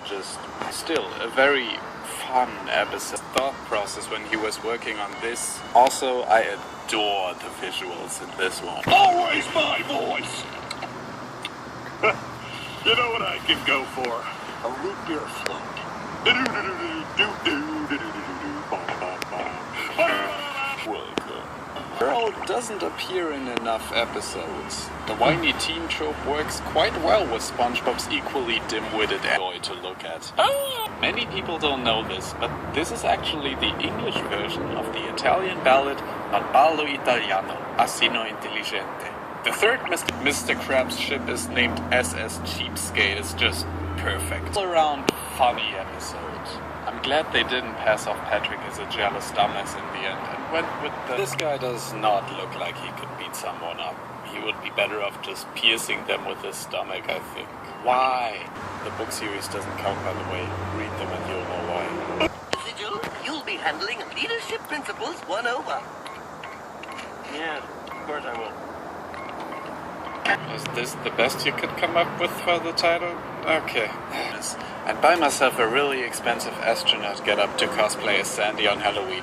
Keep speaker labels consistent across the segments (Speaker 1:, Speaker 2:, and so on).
Speaker 1: Just still a very fun episode. Thought process when he was working on this. Also, I adore the visuals in this one.
Speaker 2: Always my voice! You know what I can go for? A root beer float.
Speaker 1: Welcome. Earl doesn't appear in enough episodes. The whiny teen trope works quite well with SpongeBob's equally dim-witted boy to look at. Many people don't know this, but this is actually the English version of the Italian ballad Al ballo italiano, Asino intelligente. The third Mr. Krabs ship is named SS Cheapskate. It's just perfect. All around funny episode. I'm glad they didn't pass off Patrick as a jealous dumbass in the end and went with the... This guy does not look like he could beat someone up. He would be better off just piercing them with his stomach, I think. Why? The book series doesn't count, by the way. Read them and you'll know why.
Speaker 3: Sigil, you'll be handling Leadership Principles 101.
Speaker 2: Yeah, of course I will.
Speaker 1: Is this the best you could come up with for the title? Okay. And buy myself a really expensive astronaut get-up to cosplay as Sandy on Halloween.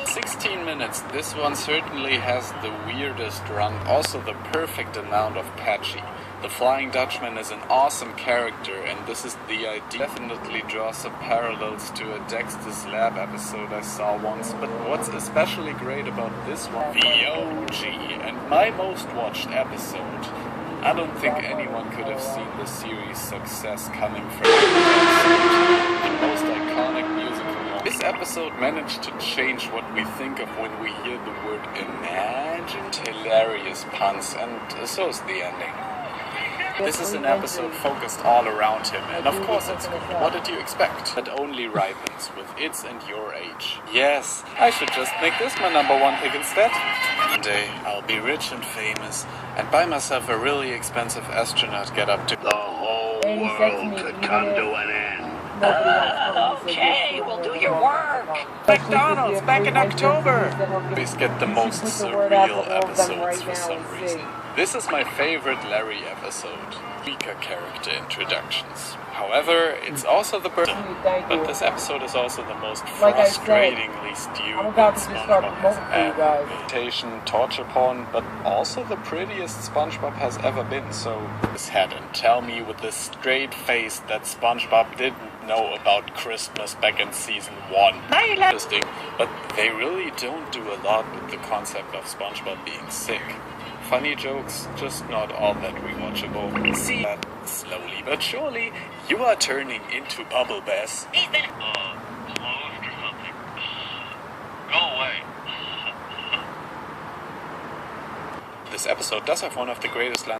Speaker 1: 16 minutes. This one certainly has the weirdest run, also the perfect amount of patchy. The Flying Dutchman is an awesome character, and this is the idea. Definitely draws some parallels to a Dexter's Lab episode I saw once, but what's especially great about this one, the OG, and my most watched episode. I don't think anyone could have seen the series' success coming from the most iconic musical. This episode managed to change what we think of when we hear the word imagined. Hilarious puns, and so is the ending. This is an episode focused all around him, and of course it's good. What did you expect? It only ripens with its and your age. Yes, I should just make this my #1 pick instead. One day, I'll be rich and famous, and buy myself a really expensive astronaut get-up to...
Speaker 2: The whole world could come to an end.
Speaker 3: Okay, we'll do your work.
Speaker 1: McDonald's back in October! Please get the most surreal episodes for some reason. This is my favorite Larry episode. Weaker character introductions. However, it's also the burden. But this episode is also the most frustratingly stupid SpongeBob has ever been. Imitation, torture porn, but also the prettiest SpongeBob has ever been, so... This head and tell me with a straight face that SpongeBob didn't know about Christmas back in season 1. Interesting, but they really don't do a lot with the concept of SpongeBob being sick. Funny jokes, just not all that rewatchable. See, slowly but surely, you are turning into Bubble Bass.
Speaker 2: Closed or something. Go away.
Speaker 1: This episode does have one of the greatest lines.